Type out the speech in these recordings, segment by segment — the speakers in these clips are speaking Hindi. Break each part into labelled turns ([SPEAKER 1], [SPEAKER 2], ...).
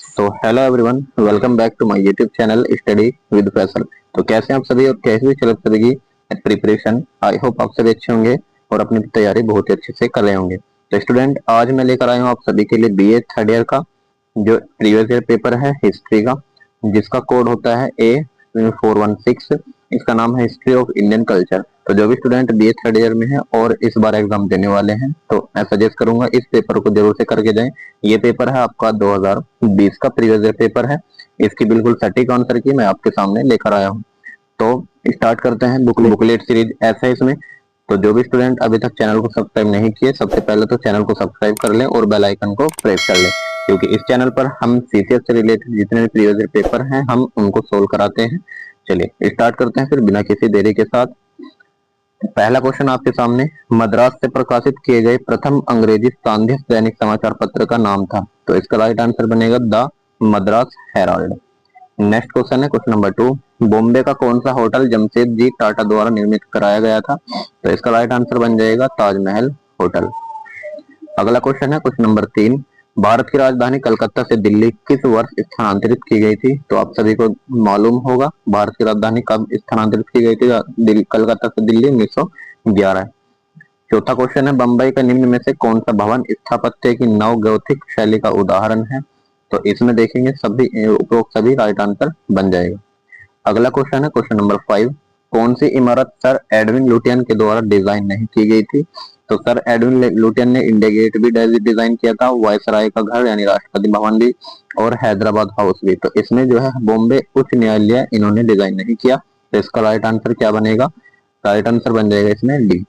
[SPEAKER 1] तो hello everyone, welcome back to my YouTube channel study with Faisal. तो कैसे हैं आप सभी और कैसे भी चल सकेगी प्रिपरेशन। आई होप आप सभी अच्छे होंगे और अपनी तैयारी बहुत ही अच्छे से कर रहे होंगे। तो स्टूडेंट, आज मैं लेकर आया हूँ आप सभी के लिए बीए थर्ड ईयर का जो प्रीवियस ईयर पेपर है हिस्ट्री का, जिसका कोड होता है A416। इसका नाम है हिस्ट्री ऑफ इंडियन कल्चर। तो जो भी स्टूडेंट बीए थर्ड ईयर में है और इस बार एग्जाम देने वाले हैं, तो मैं सजेस्ट करूंगा इस पेपर को जरूर से करके जाएं। ये पेपर है आपका 2020 का प्रीवियस ईयर पेपर है। इसकी बिल्कुल सटीक आंसर की मैं आपके सामने लेकर आया हूँ। तो स्टार्ट करते हैं बुकलेट सीरीज ऐसा है इसमें। तो जो भी स्टूडेंट अभी तक चैनल को सब्सक्राइब नहीं किए, सबसे पहले तो चैनल को सब्सक्राइब कर लें और बेल आइकन को प्रेस कर लें, क्योंकि इस चैनल पर हम सीसीएस से रिलेटेड जितने भी प्रीवियस ईयर पेपर हैं हम उनको सोल्व कराते हैं। चलिए स्टार्ट करते हैं फिर बिना किसी देरी के साथ। पहला क्वेश्चन आपके सामने, मद्रास से प्रकाशित किए गए प्रथम अंग्रेजी सांध्य दैनिक समाचार पत्र का नाम था। तो इसका राइट आंसर बनेगा the Madras Herald. Next question है क्वेश्चन नंबर 2, बॉम्बे का कौन सा होटल जमशेदजी टाटा द्वारा निर्मित कराया गया था। तो इसका राइट आंसर बन जाएगा ताजमहल होटल। अगला क्वेश्चन है क्वेश्चन नंबर 3, भारत की राजधानी कलकत्ता से दिल्ली किस वर्ष स्थानांतरित की गई थी। तो आप सभी को मालूम होगा भारत की राजधानी कब स्थानांतरित की गई थी कलकत्ता से दिल्ली 1911। चौथा क्वेश्चन है, बंबई का निम्न में से कौन सा भवन स्थापत्य की नव गौथिक शैली का उदाहरण है। तो इसमें देखेंगे सभी उपरोक्त सभी राइट आंसर बन जाएगा। अगला क्वेश्चन है क्वेश्चन नंबर 5, कौन सी इमारत सर एडविन लुटियन के द्वारा डिजाइन नहीं की गई थी। तो सर एडविन लुटियन ने इंडिया गेट भी डिजाइन किया था, वायसराय का घर यानी राष्ट्रपति भवन भी, और हैदराबाद हाउस भी। तो इसमें जो है बॉम्बे उच्च न्यायालय इन्होंने डिजाइन नहीं किया। तो इसका राइट आंसर क्या बनेगा, राइट आंसर बन जाएगा इसमें डी।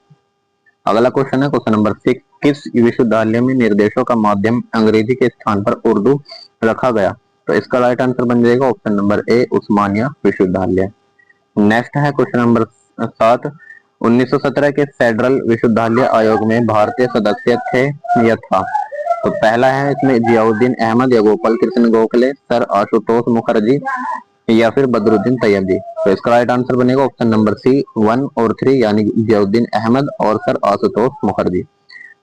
[SPEAKER 1] अगला क्वेश्चन है क्वेश्चन नंबर 6, किस विश्वविद्यालय में निर्देशों का माध्यम अंग्रेजी के स्थान पर उर्दू रखा गया। तो इसका राइट आंसर बन जाएगा ऑप्शन नंबर ए, उस्मानिया विश्वविद्यालय। नेक्स्ट है क्वेश्चन नंबर 7, 1917 के फेडरल विश्वविद्यालय आयोग में भारतीय सदस्य थे या था। तो पहला है इसमें जियाउद्दीन अहमद या गोपाल कृष्ण गोखले, सर आशुतोष मुखर्जी या फिर बदरुद्दीन तैयबजी। तो इसका राइट आंसर बनेगा ऑप्शन नंबर सी 1 और 3 यानी जियाउद्दीन अहमद और सर आशुतोष मुखर्जी।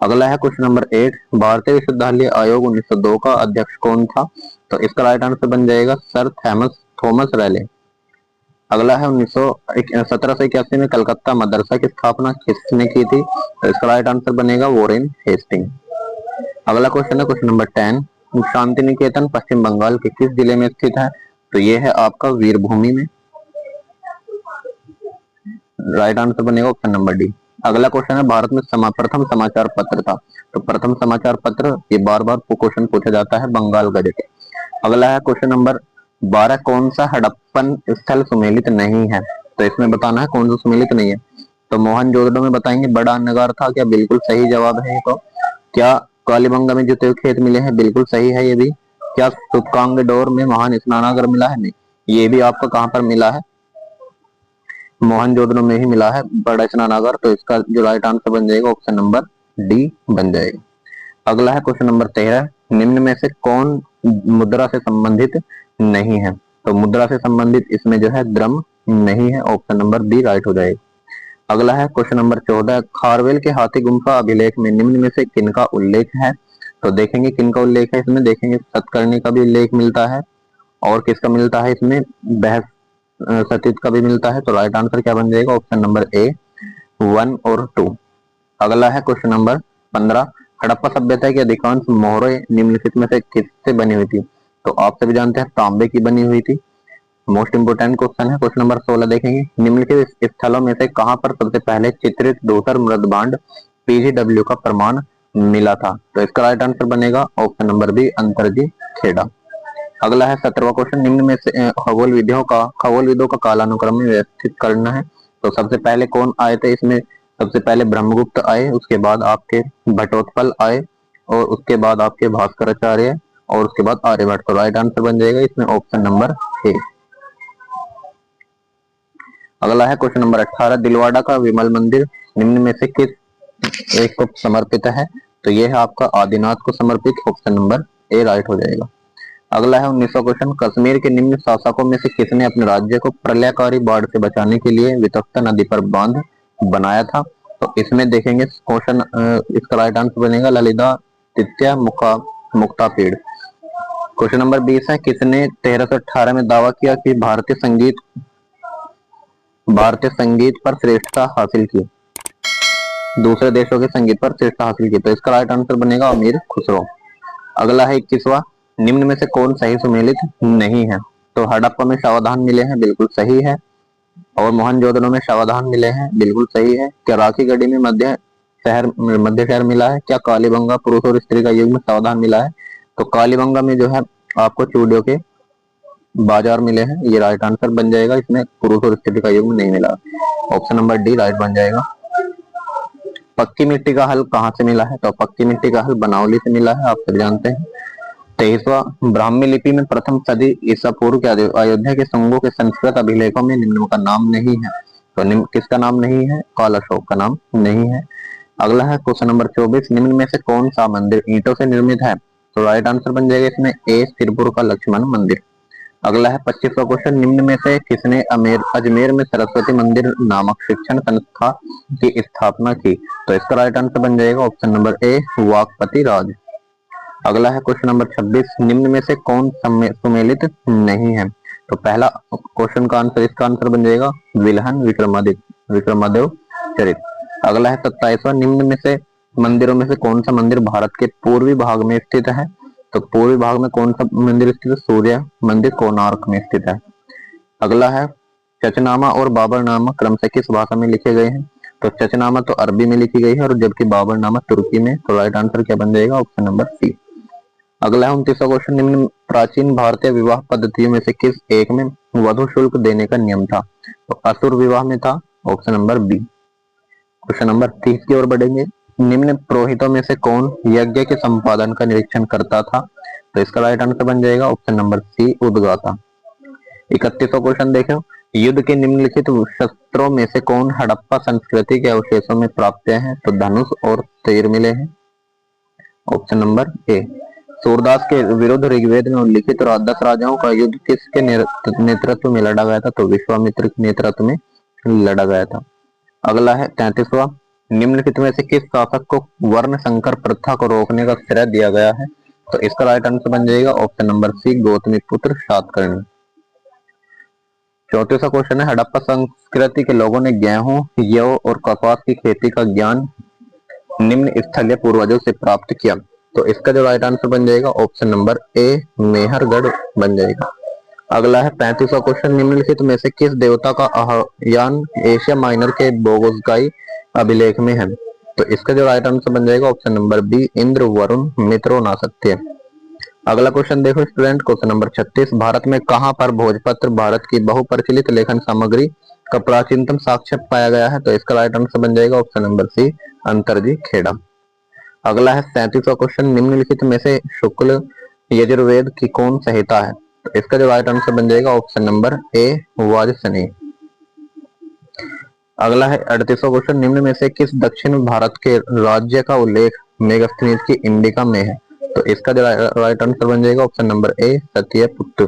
[SPEAKER 1] अगला है क्वेश्चन नंबर 8, भारतीय विश्वविद्यालय आयोग 1902 का अध्यक्ष कौन था। तो इसका राइट आंसर बन जाएगा सर थॉमस रैले। अगला है 1781 में कलकत्ता मदरसा की स्थापना किसने की थी। तो इसका राइट आंसर बनेगा वॉरेन हेस्टिंग। अगला क्वेश्चन है क्वेश्चन नंबर 10, शांति निकेतन पश्चिम बंगाल के किस जिले में स्थित है। तो ये है आपका वीरभूमि में। राइट आंसर बनेगा ऑप्शन नंबर डी। अगला क्वेश्चन है, भारत में प्रथम समाचार पत्र था। तो प्रथम समाचार पत्र, ये बार बार क्वेश्चन पूछा जाता है, बंगाल गजट। अगला है क्वेश्चन नंबर 12, कौन सा हड़प्पन स्थल सुमेलित नहीं है। तो इसमें बताना है कौन सा सुमेलित नहीं है। तो मोहनजोदड़ो में बताएंगे बड़ा नगार था, क्या बिल्कुल सही जवाब है। तो क्या कालीबंगा में जूते हुए खेत मिले हैं, बिल्कुल सही है ये भी। क्या तुतकांगडोर में महान स्नानागार मिला है, नहीं, ये भी आपका कहाँ पर मिला है, मोहनजोदड़ो में ही मिला है बड़ा स्नानागार। तो इसका जो राइट आंसर बन जाएगा ऑप्शन नंबर डी बन जाएगा। अगला है क्वेश्चन नंबर 13, निम्न में से कौन मुद्रा से संबंधित नहीं है। तो मुद्रा से संबंधित इसमें जो है द्रम नहीं है, ऑप्शन नंबर बी राइट हो जाएगा। अगला है क्वेश्चन नंबर 14, खारवेल के हाथी गुम्फा अभिलेख में निम्न में से किनका उल्लेख है। तो देखेंगे किनका उल्लेख है, इसमें देखेंगे सतकर्णी का भी उल्लेख मिलता है और किसका मिलता है इसमें बहस सतीत का भी मिलता है। तो राइट आंसर क्या बन जाएगा ऑप्शन नंबर ए 1 और 2। अगला है क्वेश्चन नंबर 15, हड़प्पा सभ्यता की अधिकांश मोहरें निम्नलिखित में से किससे बनी हुई थी। तो आप सभी जानते हैं तांबे की बनी हुई थी। मोस्ट इंपोर्टेंट क्वेश्चन है क्वेश्चन नंबर 16, देखेंगे निम्नलिखित स्थलों में से कहां पर सबसे पहले चित्रित धूसर मृदभांड पीजीडब्ल्यू का प्रमाण मिला था। तो इसका राइट आंसर बनेगा option number B Atranji Kheda. अगला है 17वां क्वेश्चन, निम्न में से खगोल विदों का कालानुक्रम में व्यवस्थित करना है। तो सबसे पहले कौन आए थे इसमें, सबसे पहले ब्रह्मगुप्त आए, उसके बाद आपके भट्टोत्पल आए और उसके बाद आपके भास्कराचार्य और उसके बाद आर्यभट्ट। तो राइट आंसर बन जाएगा इसमें ऑप्शन नंबर ए। अगला है क्वेश्चन नंबर 18, दिलवाड़ा का विमल मंदिर निम्न में से किस एक को समर्पित है। तो यह है आपका आदिनाथ को समर्पित, ऑप्शन नंबर ए राइट हो जाएगा। अगला है 19वां क्वेश्चन, कश्मीर के निम्न शासकों में से किसने अपने राज्य को प्रलयकारी बाढ़ से बचाने के लिए वितस्ता नदी पर बांध बनाया था। तो इसमें देखेंगे क्वेश्चन, इसका राइट आंसर बनेगा ललिता तृतीय मुक्तापीड़। क्वेश्चन नंबर 20 है, किसने 1318 में दावा किया कि भारतीय संगीत पर श्रेष्ठता हासिल की, दूसरे देशों के संगीत पर श्रेष्ठता हासिल की? तो इसका राइट आंसर बनेगा अमीर खुसरो। अगला है 21वां, निम्न में से कौन सही सुमेलित नहीं है? तो हड़प्पा में सावधान मिले हैं, बिल्कुल सही है। और मोहनजोदड़ो में सावधान मिले हैं, बिल्कुल सही है। क्या राखी गढ़ी में मध्य शहर मिला है? क्या कालीबंगा पुरुष और स्त्री का युग में सावधान मिला है? तो कालीबंगा में जो है आपको चूड़ियों के बाजार मिले हैं, ये राइट आंसर बन जाएगा। इसमें पुरुष और स्त्री का युग में नहीं मिला। ऑप्शन नंबर डी राइट बन जाएगा। पक्की मिट्टी का हल कहाँ से मिला है? तो पक्की मिट्टी का हल बनावली से मिला है, आप सब जानते हैं। 23वां, ब्राह्मी लिपि में प्रथम सदी ईसा पूर्व के अयोध्या के संगों के संस्कृत अभिलेखों में निम्न का नाम नहीं है। तो निम्न किसका नाम नहीं है? काल अशोक का नाम नहीं है। अगला है क्वेश्चन नंबर 24, निम्न में से कौन सा मंदिर ईंटों से निर्मित है? तो राइट आंसर बन जाएगा इसमें ए, सिरपुर का लक्ष्मण मंदिर। अगला है 25वां क्वेश्चन, निम्न में से किसने अजमेर में सरस्वती मंदिर नामक शिक्षण संस्था की स्थापना की? तो इसका राइट आंसर बन जाएगा ऑप्शन नंबर ए, वाकपति राज। अगला है क्वेश्चन नंबर 26, निम्न में से कौन सुमेलित नहीं है? तो पहला क्वेश्चन का आंसर, इसका आंसर बन जाएगा विल्हन विक्रमादेव चरित। अगला है 27वां, निम्न में से मंदिरों में से कौन सा मंदिर भारत के पूर्वी भाग में स्थित है? तो पूर्वी भाग में कौन सा मंदिर स्थित है? सूर्य मंदिर कोणार्क में स्थित है। अगला है चचनामा और बाबरनामा क्रम से किस भाषा में लिखे गए हैं? तो चचनामा तो अरबी में लिखी गई है और जबकि बाबरनामा तुर्की में। तो राइट आंसर क्या बन जाएगा? Option number C. अगला है 29वां क्वेश्चन, निम्न प्राचीन भारतीय विवाह पद्धतियों में से किस एक में वधु शुल्क देने का नियम था? तो असुर विवाह में था, option number B. Question number 30 की ओर बढ़ेंगे, निम्न पुरोहितों में से कौन यज्ञ के संपादन का निरीक्षण करता था? तो इसका राइट आंसर बन जाएगा ऑप्शन नंबर सी, उद्गाता। 31वां क्वेश्चन देखो, युद्ध के निम्नलिखित शस्त्रों में से कौन हड़प्पा संस्कृति के अवशेषों में प्राप्त हैं? तो धनुष और तीर मिले हैं, ऑप्शन नंबर ए। सूरदास के विरुद्ध ऋग्वेद में उल्लिखित 10 राजाओं का युद्ध किसके नेतृत्व में लड़ा गया था? तो विश्वामित्र के नेतृत्व में लड़ा गया था। अगला है 33वां, निम्नलिखित में से किस शासक को वर्ण संकर प्रथा को रोकने का श्रेय दिया गया है? तो इसका राइट आंसर बन जाएगा ऑप्शन नंबर सी, गौतमी पुत्र सातकर्णी। 34वां क्वेश्चन है, हड़प्पा संस्कृति के लोगों ने गेहूं, यव और कपास की खेती का ज्ञान निम्न स्थलीय पूर्वजों से प्राप्त किया। तो इसका जो राइट आंसर बन जाएगा ऑप्शन नंबर ए, मेहरगढ़ बन जाएगा। अगला है 35वां क्वेश्चन, निम्नलिखित में से किस देवता का आह्वान एशिया माइनर के बोगोसगाई अभिलेख में है? तो इसका जो राइट आंसर बन जाएगा option number B, Indra, Varuna, Mitra, Nasatya. अगला क्वेश्चन देखो स्टूडेंट, क्वेश्चन नंबर 36, भारत में कहां पर भोजपत्र भारत की बहुप्रचलित लेखन सामग्री का प्राचीनतम साक्ष्य पाया गया है? तो इसका राइट आंसर बन जाएगा ऑप्शन नंबर सी, अंतरजी खेड़ा। अगला है 37वां क्वेश्चन, निम्नलिखित में से शुक्ल यजुर्वेद की कौन संहिता है? तो इसका जो राइट आंसर बन जाएगा ऑप्शन नंबर ए, वाजसनेयी। अगला है 38वां क्वेश्चन, निम्न में से किस दक्षिण भारत के राज्य का उल्लेख मेगास्थनीज की इंडिका में है? तो इसका जो राइट आंसर बन जाएगा ऑप्शन नंबर ए, सत्यपुत्र।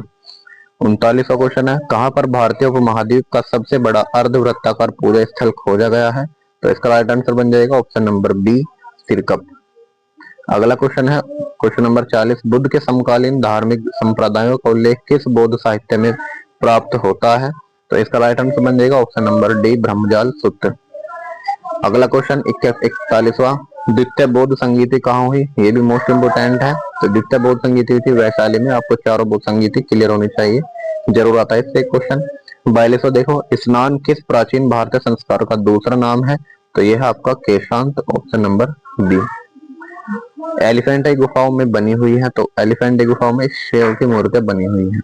[SPEAKER 1] 39वां क्वेश्चन है, कहां पर भारतीय उपमहाद्वीप का सबसे बड़ा अर्धवृत्ताकार पूजा स्थल खोजा गया है? तो इसका राइट आंसर बन जाएगा ऑप्शन नंबर बी, सिरकप। अगला क्वेश्चन है क्वेश्चन नंबर 40, बुद्ध के समकालीन धार्मिक संप्रदायों का उल्लेख किस बौद्ध साहित्य में प्राप्त होता है? तो इसका राइट आंसर बन जाएगा ऑप्शन नंबर डी, ब्रह्मजाल सूत्र। अगला क्वेश्चन 41वां, द्वितीय बौद्ध संगीति कहाँ हुई? ये भी मोस्ट इंपोर्टेंट है। तो द्वितीय बौद्ध संगीति हुई थी वैशाली में। आपको चारों बौद्ध संगीति क्लियर होनी चाहिए, जरूर आता है इससे क्वेश्चन। 42वां देखो, स्नान किस प्राचीन भारतीय संस्कार का दूसरा नाम है? तो यह है आपका केशांत, ऑप्शन नंबर बी। एलिफेंटाई गुफाओं में बनी हुई है, तो एलिफेंटाई गुफाओं में शेर की मूर्तियां बनी हुई है।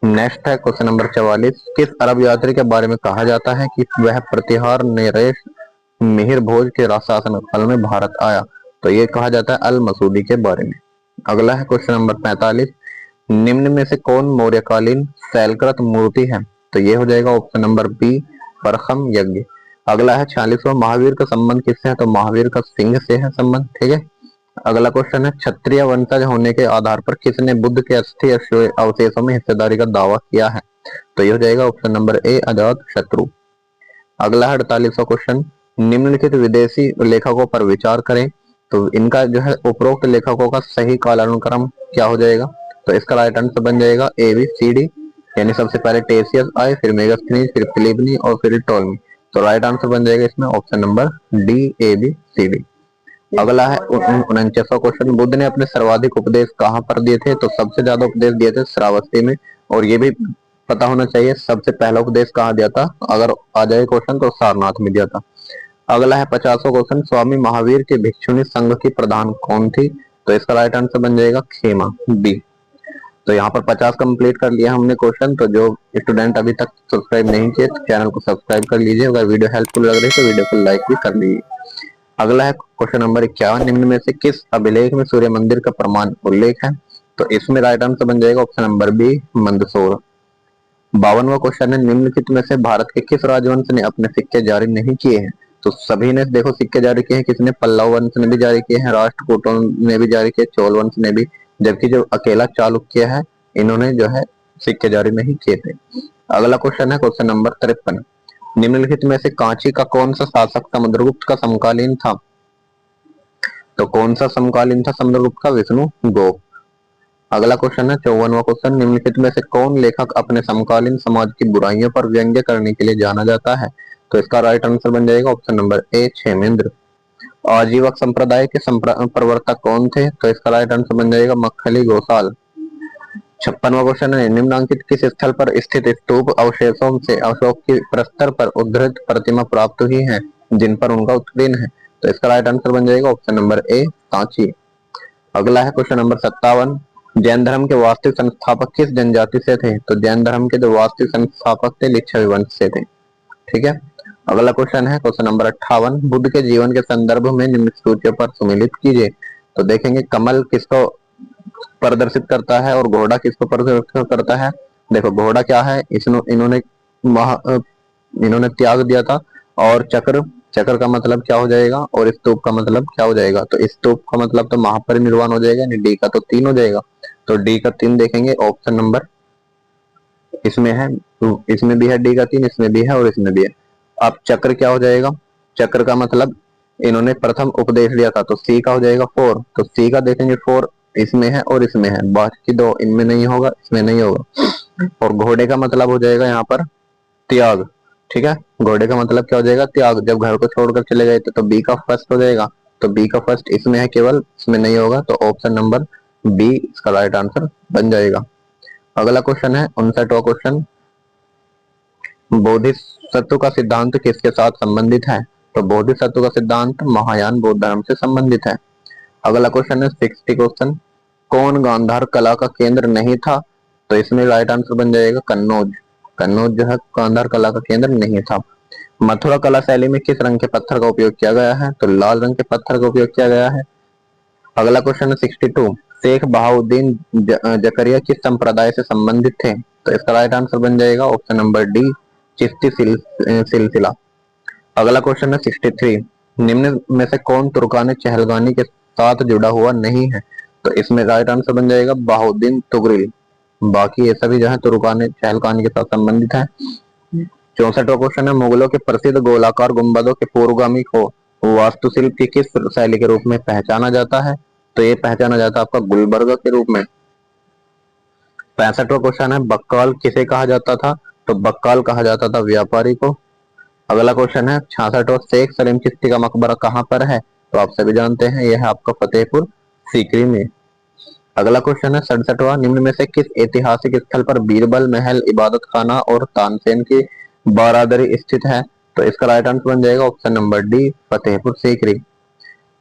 [SPEAKER 1] नेक्स्ट है क्वेश्चन नंबर 44, किस अरब यात्री के बारे में कहा जाता है कि वह प्रतिहार नरेश मिहिर भोज के शासन काल में भारत आया? तो ये कहा जाता है अल मसूदी के बारे में। अगला है क्वेश्चन नंबर 45, निम्न में से कौन मौर्यकालीन शैलकृत मूर्ति है? तो ये हो जाएगा ऑप्शन नंबर बी, परखम यज्ञ। अगला है 46वां, महावीर का संबंध किससे है? तो महावीर का सिंह से है संबंध, ठीक है। अगला क्वेश्चन है, क्षत्रिय वंशज होने के आधार पर किसने बुद्ध के अस्थि अवशेषों में हिस्सेदारी का दावा किया है? तो ये हो जाएगा ऑप्शन नंबर ए, अजात शत्रु। अगला है 48वां क्वेश्चन, निम्नलिखित विदेशी लेखकों पर विचार करें। तो इनका जो है उपरोक्त लेखकों का सही कालानुक्रम क्या हो जाएगा? तो इसका राइट आंसर बन जाएगा ए बी सी डी, यानी सबसे पहले टेसियस आए, फिर मेगास्थनीज, फिर फिलिपनी और फिर टोल्मी। तो राइट आंसर बन जाएगा इसमें option number D A B C D. अगला है 49वां क्वेश्चन, बुद्ध ने अपने सर्वाधिक उपदेश कहाँ पर दिए थे? तो सबसे ज्यादा उपदेश दिए थे श्रावस्ती में, और ये भी पता होना चाहिए सबसे पहला उपदेश कहाँ दिया था, अगर आ जाए क्वेश्चन तो सारनाथ में दिया था। अगला है 50वां क्वेश्चन, स्वामी महावीर के भिक्षुणी संघ की प्रधान कौन थी? तो इसका राइट आंसर बन जाएगा खेमा, बी। तो यहाँ पर 50 कंप्लीट कर लिया हमने क्वेश्चन। तो जो स्टूडेंट अभी तक सब्सक्राइब नहीं किए तो चैनल को सब्सक्राइब कर लीजिए, अगर वीडियो हेल्पफुल लग रही है तो वीडियो को लाइक भी कर लीजिए। अगला है क्वेश्चन नंबर 51, निम्न में से किस अभिलेख में सूर्य मंदिर का प्रमाण उल्लेख है? तो इसमें राइट आंसर बन जाएगा ऑप्शन नंबर बी मंदसौर। 52वां क्वेश्चन है, निम्नलिखित में से भारत के किस राजवंश ने अपने सिक्के जारी नहीं किए हैं? तो सभी ने देखो सिक्के जारी किए हैं, किसने? पल्लव वंश ने भी जारी किए हैं, राष्ट्रकूटों ने भी जारी किए, चोल वंश ने भी, जबकि जो अकेला चालुक्य है इन्होंने जो है सिक्के जारी नहीं किए थे। अगला क्वेश्चन है क्वेश्चन नंबर 53, निम्नलिखित में से कांची का कौन सा शासक समुद्रगुप्त का समकालीन था? तो कौन सा समकालीन था समुद्रगुप्त का? विष्णु गुप्त। अगला क्वेश्चन है 54वां क्वेश्चन, निम्नलिखित में से कौन लेखक अपने समकालीन समाज की बुराइयों पर व्यंग्य करने के लिए जाना जाता है? तो इसका राइट आंसर बन जाएगा ऑप्शन नंबर ए क्षेमेंद्र। आजीवक संप्रदाय के प्रवर्तक कौन थे? तो इसका राइट आंसर बन जाएगा मक्खली गोसाल। 56वां क्वेश्चन है, निम्नांकित किस स्थल पर स्थित स्तूप अवशेषों से अशोक की प्रस्तर पर उद्धृत प्रतिमा प्राप्त हुई है जिन पर उनका उत्कीर्ण है? तो इसका राइट आंसर बन जाएगा ऑप्शन नंबर ए सांची। अगला है क्वेश्चन नंबर 57, जैन धर्म के वास्तविक संस्थापक किस जनजाति से थे? तो जैन धर्म के जो वास्तविक संस्थापक थे लिच्छवी वंश से थे। ठीक है। अगला क्वेश्चन है क्वेश्चन नंबर 58, बुद्ध के जीवन के संदर्भ में निम्न सूचियों पर सुमेलित कीजिए। तो देखेंगे कमल किसको प्रदर्शित करता है और घोड़ा किसको प्रदर्शित करता है? देखो घोड़ा क्या है, इन्होंने इन्होंने त्याग दिया था, और चक्र, चक्र का मतलब क्या हो जाएगा, और स्तूप का मतलब क्या हो जाएगा? तो स्तूप का मतलब तो महापरिनिर्वाण हो जाएगा, डी का तो 3 हो जाएगा। तो डी का 3 देखेंगे ऑप्शन नंबर इसमें है, इसमें भी है डी का 3, इसमें भी है और इसमें भी है। अब चक्र क्या हो जाएगा? चक्र का मतलब इन्होंने प्रथम उपदेश दिया था, तो सी का हो जाएगा 4। तो सी का देखेंगे 4 इसमें है और इसमें है, बाकी 2 इनमें नहीं होगा, इसमें नहीं होगा। और घोड़े का मतलब हो जाएगा यहाँ पर त्याग। ठीक है, घोड़े का मतलब क्या हो जाएगा? त्याग। जब घर को छोड़कर चले गए थे तो बी का फर्स्ट हो जाएगा। तो बी का फर्स्ट इसमें है केवल, इसमें नहीं होगा, तो ऑप्शन नंबर बी इसका राइट आंसर बन जाएगा। अगला क्वेश्चन है 59वां क्वेश्चन, बोधिसत्व का सिद्धांत किसके साथ संबंधित है? तो बोधिसत्व का सिद्धांत महायान बौद्ध धर्म से संबंधित है। अगला क्वेश्चन है 60 क्वेश्चन, कौन गांधार कला का केंद्र नहीं था? तो इसमें राइट आंसर बन जाएगा कन्नौज। कन्नौज जो है गांधार कला का केंद्र नहीं था। मथुरा कला शैली में किस रंग के पत्थर का उपयोग किया गया है? तो लाल रंग के पत्थर का उपयोग किया गया है। अगला क्वेश्चन है 62, शेख बहाउद्दीन जकरिया किस संप्रदाय से संबंधित थे? तो इसका राइट आंसर बन जाएगा ऑप्शन नंबर डी चिश्ती सिलसिला। अगला क्वेश्चन है 63, निम्न में से कौन तुर्कानी चहलगानी के साथ जुड़ा हुआ नहीं है? तो इसमें राइट आंसर बन जाएगा बहाउद्दीन तुगरिल। बाकी ये सभी जो है तुर्कानी चहलगानी के साथ संबंधित है। 64वां क्वेश्चन है, मुगलों के प्रसिद्ध गोलाकार गुंबदों के पूर्वगामी को वास्तुशिल्प की किस शैली के रूप में पहचाना जाता है? तो ये पहचाना जाता है आपका गुलबर्ग के रूप में। 65वां क्वेश्चन है, बक्काल किसे कहा जाता था? तो बक्काल कहा जाता था व्यापारी को। अगला क्वेश्चन है 66वां, शेख सलीम चिश्ती का मकबरा कहाँ पर है? तो आप सभी जानते हैं यह है आपका फतेहपुर सीकरी में। अगला क्वेश्चन है 67वां, निम्न में से किस ऐतिहासिक स्थल पर बीरबल महल, इबादत खाना और तानसेन की बारादरी स्थित है? तो इसका राइट आंसर बन जाएगा option number D Fatehpur Sikri.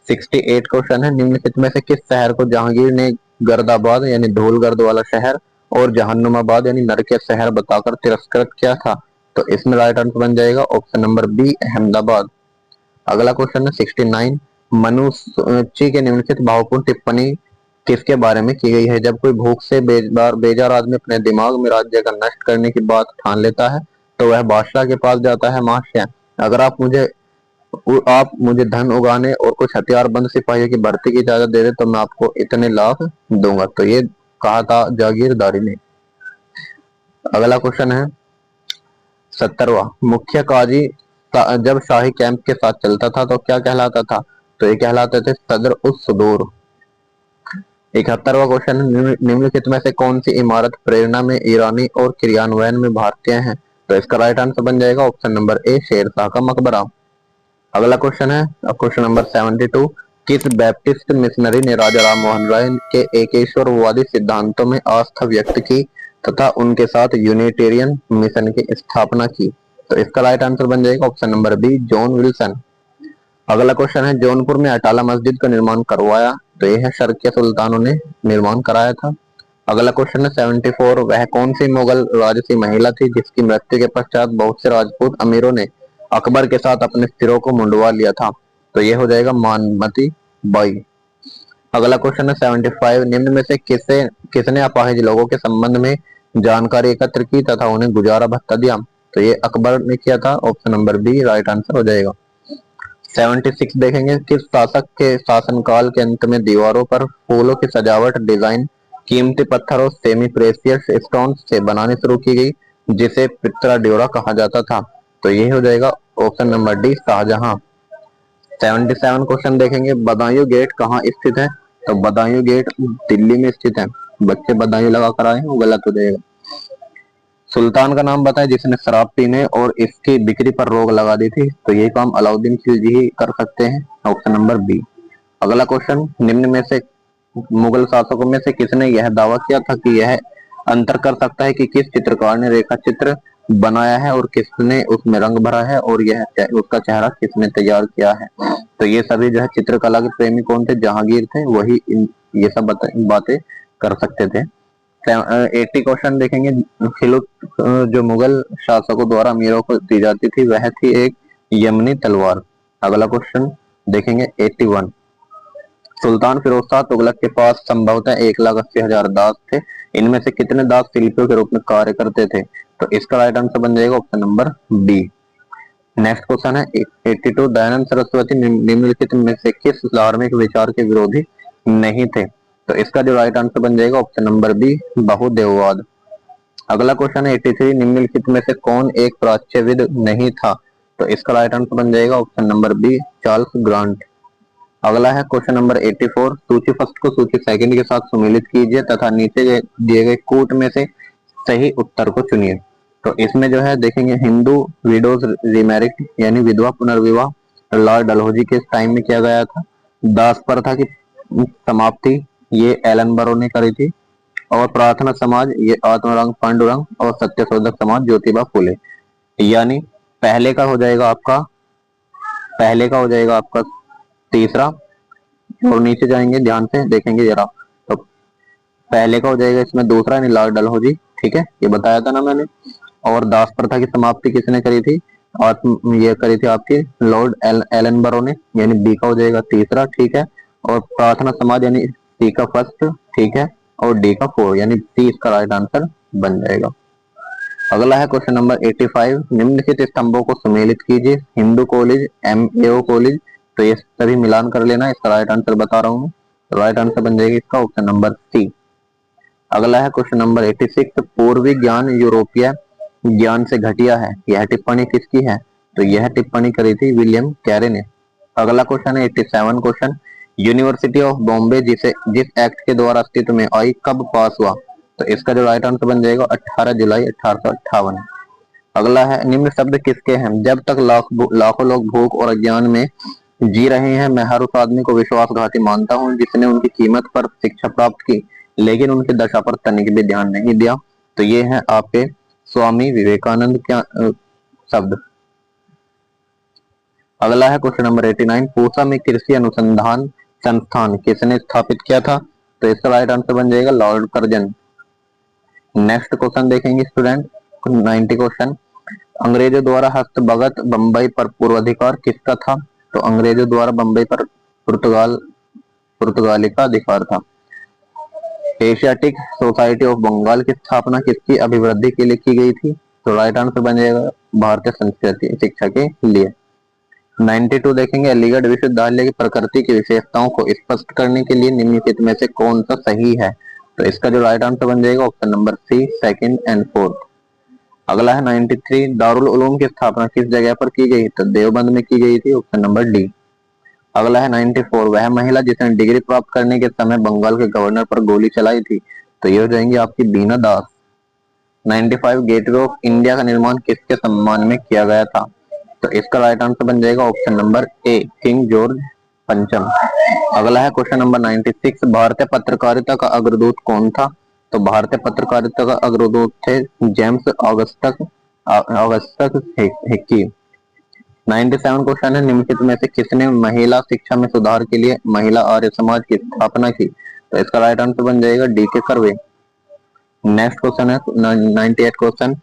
[SPEAKER 1] 68 question है, निम्नलिखित में से किस शहर को जहांगीर ने गर्दाबाद यानी धूलगर्द वाला शहर और जहन्नुमाबाद यानी नरक शहर बताकर तिरस्कृत किया था? तो इसमें राइट आंसर बन जाएगा ऑप्शन नंबर बी अहमदाबाद। अगला क्वेश्चन है 69, मनुची के निम्नलिखित भावपूर्ण टिप्पणी किसके बारे में की गई है? जब कोई भूख से बेजार आदमी अपने दिमाग में राज्य का नष्ट करने की बात ठान लेता है तो वह बादशाह के पास जाता है, महाशय अगर आप मुझे धन उगाने और कुछ हथियारबंद सिपाहियों की भर्ती की इजाजत दे दे तो मैं आपको इतने लाख दूंगा। तो ये कहा था जागीरदारी ने। अगला क्वेश्चन है 70वां, मुख्य काजी जब शाही कैंप के साथ चलता था तो क्या कहलाता था? तो ये कहलाते थे सदर उस सुदूर। 71वां क्वेश्चन, निम्नलिखित में से कौन सी इमारत प्रेरणा में ईरानी और क्रियान्वयन में भारतीय है? तो इसका राइट आंसर बन जाएगा ऑप्शन नंबर ए, शेरशाह का मकबरा। अगला क्वेश्चन है क्वेश्चन नंबर 72, किस बैप्टिस्ट मिशनरी ने राजा राम मोहन राय के एकेश्वरवादी सिद्धांतों में आस्था व्यक्त की तथा उनके साथ यूनिटेरियन मिशन की स्थापना की? तो इसका राइट आंसर बन जाएगा option number B, John Wilson. अगला क्वेश्चन है, जौनपुर में अटाला मस्जिद का निर्माण करवाया? तो यह है शर्किया सुल्तानों ने निर्माण कराया था। अगला क्वेश्चन है 74, वह कौन सी मुगल राजसी महिला थी जिसकी मृत्यु के पश्चात बहुत से राजपूत अमीरों ने अकबर के साथ अपने सिरों को मुंडवा लिया था? तो यह हो जाएगा मानमती बाई। अगला क्वेश्चन है 75, निम्न में से किसने अपाहिज लोगों के संबंध में जानकारी एकत्र की तथा उन्हें गुजारा भत्ता दिया? तो ये अकबर ने किया था, option number B right answer हो जाएगा। 76 देखेंगे, किस शासक के शासनकाल के अंत में दीवारों पर फूलों की सजावट डिजाइन कीमती पत्थर और सेमी प्रेशियस स्टोन से बनानी शुरू की गई जिसे पित्रा ड्योरा कहा जाता था? तो ये हो जाएगा option number D, Shahjahan. 77 question देखेंगे, बदायूं गेट कहाँ स्थित है? तो बदायूं गेट दिल्ली में स्थित है। बच्चे बदायूं लगा कर आए, वो गलत हो जाएगा। सुल्तान का नाम बताएं जिसने शराब पीने और इसकी बिक्री पर रोक लगा दी थी? तो ये काम अलाउद्दीन खिलजी ही कर सकते हैं, ऑप्शन नंबर बी। अगला क्वेश्चन, निम्न में से मुगल शासकों में से किसने यह दावा किया था कि यह अंतर कर सकता है कि किस चित्रकार ने रेखा चित्र बनाया है और किसने उसमें रंग भरा है और यह उसका चेहरा किसने तैयार किया है? तो ये सभी जो है चित्रकला के प्रेमी कौन थे? जहांगीर थे, वही ये सब बातें कर सकते थे। 80 क्वेश्चन देखेंगे, खिलुत जो मुगल शासकों द्वारा अमीरों को दी जाती थी वह थी एक यमनी तलवार। अगला क्वेश्चन देखेंगे 81, सुल्तान फिरोज शाह तुगलक के पास संभवतः 1,80,000 दास थे, इनमें से कितने दास शिल्पियों के रूप में कार्य करते थे? तो इसका राइट आंसर बन जाएगा option number B. Next question है 82, दयानंद सरस्वती निम्नलिखित में से किस धार्मिक विचार के विरोधी नहीं थे? तो इसका जो राइट आंसर बन जाएगा ऑप्शन नंबर बी, बहुदेववाद। अगला क्वेश्चन है 83, निम्नलिखित में से कौन एक प्राच्यविद नहीं था? तो इसका राइट आंसर बन जाएगा option number B, Charles Grant. अगला है क्वेश्चन नंबर 84, सूची फर्स्ट को सूची सेकंड के साथ सुमेलित कीजिए तथा नीचे दिए गए कूट में से सही उत्तर को चुनिए। तो इसमें जो है देखेंगे, हिंदू विडोज रिमैरिड यानी विधवा पुनर्विवाह लॉर्ड डलहौजी के टाइम में किया गया था। दास प्रथा की समाप्ति ये एलन बरो ने करी थी। और प्रार्थना समाज ये आत्माराम पांडुरंग और सत्यशोधक समाज ज्योतिबा फुले। यानी पहले का हो जाएगा आपका तीसरा, और नीचे जाएंगे ध्यान से देखेंगे जरा, तो पहले का हो जाएगा इसमें दूसरा यानी लॉर्ड डलहौजी, ठीक है, ये बताया था ना मैंने। और दास प्रथा की समाप्ति किसने करी थी? और ये करी थी आपकी लॉर्ड एलन बरो ने, यानी बी का हो जाएगा तीसरा, ठीक है। और प्रार्थना समाज यानी सी का फर्स्ट, ठीक है, और डी का फोर, यानी सी इसका राइट आंसर बन जाएगा। अगला है क्वेश्चन नंबर 85, निम्नलिखित स्तंभों को सुमेलित कीजिए। हिंदू कॉलेज, एमएओ कॉलेज, तो ये सभी मिलान कर लेना, इसका राइट आंसर बता रहा हूँ। राइट आंसर बन जाएगा इसका ऑप्शन नंबर सी। अगला है क्वेश्चन नंबर 86, पूर्वी ज्ञान यूरोपीय ज्ञान से घटिया है, यह टिप्पणी किसकी है? तो यह टिप्पणी करी थी विलियम कैरे ने। अगला क्वेश्चन है 87 क्वेश्चन, यूनिवर्सिटी ऑफ बॉम्बे जिस एक्ट के द्वारा अस्तित्व में आई कब पास हुआ? तो इसका जो राइट आंसर बन जाएगा 18 जुलाई 1858। अगला है, निम्न शब्द किसके हैं? जब तक लाखों लोग भूख और अज्ञान में जी रहे हैं, मैं हर उस आदमी को विश्वासघाती मानता हूँ जिसने उनकी कीमत पर शिक्षा प्राप्त की लेकिन उनकी दशा पर तनिक भी ध्यान नहीं दिया। तो ये है आपके स्वामी विवेकानंद क्या शब्द। अगला है क्वेश्चन नंबर 89, पूसा में कृषि अनुसंधान संस्थान किसने स्थापित किया था? तो इसका राइट आंसर बन जाएगा लॉर्ड कर्जन। नेक्स्ट क्वेश्चन देखेंगे स्टूडेंट 90 क्वेश्चन, अंग्रेजों द्वारा हस्तगत बंबई पर पूर्वाधिकार किसका था? तो अंग्रेजों द्वारा बंबई पर पुर्तगाली का अधिकार था। एशियाटिक सोसाइटी ऑफ बंगाल की स्थापना किसकी अभिवृद्धि के लिए की गई थी? तो राइट आंसर बन जाएगा भारतीय संस्कृति शिक्षा के लिए। 92 देखेंगे, अलीगढ़ विश्वविद्यालय की प्रकृति की विशेषताओं को स्पष्ट करने के लिए निम्नलिखित में से कौन सा सही है? तो इसका जो राइट आंसर बन जाएगा option number C, second and fourth. अगला है 93, दारुल उलूम की स्थापना किस जगह पर की गई? तो देवबंद में की गई थी, ऑप्शन नंबर डी। अगला है 94, वह महिला जिसने डिग्री प्राप्त करने के समय बंगाल के गवर्नर पर गोली चलाई थी। तो ये हो जाएंगी आपकी बीना दास। 95, गेटवे ऑफ इंडिया का निर्माण किसके सम्मान में किया गया था। तो इसका राइट आंसर बन जाएगा option number A, king George पंचम। अगला है क्वेश्चन नंबर 96, भारतीय पत्रकारिता का अग्रदूत कौन था। तो भारतीय पत्रकारिता का अग्रदूत थे जेम्स ऑगस्टस हिक्की। 97 क्वेश्चन है, निम्नलिखित में से किसने महिला शिक्षा में सुधार के लिए महिला आर्य समाज की स्थापना की। तो इसका राइट आंसर बन जाएगा डी के कर्वे। नेक्स्ट क्वेश्चन है 98 क्वेश्चन,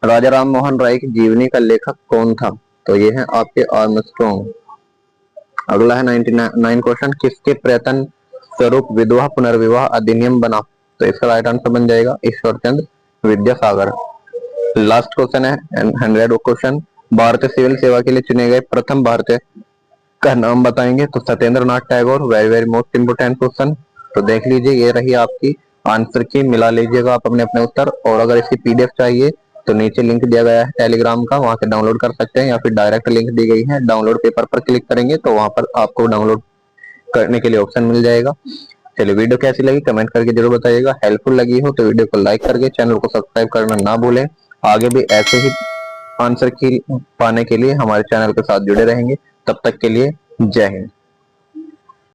[SPEAKER 1] राजा राम मोहन राय की जीवनी का लेखक कौन था। तो ये है आपके आर्मस्ट्रॉन्ग। अगला है 99 क्वेश्चन, किसके प्रयत्न स्वरूप विधवा पुनर्विवाह अधिनियम बना। तो इसका राइट आंसर बन जाएगा ईश्वर चंद्र विद्यासागर। लास्ट क्वेश्चन है 100 क्वेश्चन, भारतीय सिविल सेवा के लिए चुने गए प्रथम भारतीय का नाम बताएंगे। तो Satyendra Nath Tagore. Very very most important question. तो देख लीजिए, ये रही आपकी आंसर की, मिला लीजिएगा आप अपने अपने उत्तर। और अगर इसकी पीडीएफ चाहिए तो नीचे लिंक दिया गया है टेलीग्राम का, वहां से डाउनलोड कर सकते हैं, या फिर डायरेक्ट लिंक दी गई है, डाउनलोड पेपर पर क्लिक करेंगे तो वहां पर आपको डाउनलोड करने के लिए ऑप्शन मिल जाएगा। चलिए, वीडियो कैसी लगी कमेंट करके जरूर बताइएगा। हेल्पफुल लगी हो तो वीडियो को लाइक करके चैनल को सब्सक्राइब करना ना भूलें। आगे भी ऐसे ही आंसर की पाने के लिए हमारे चैनल के साथ जुड़े रहेंगे। तब तक के लिए जय हिंद।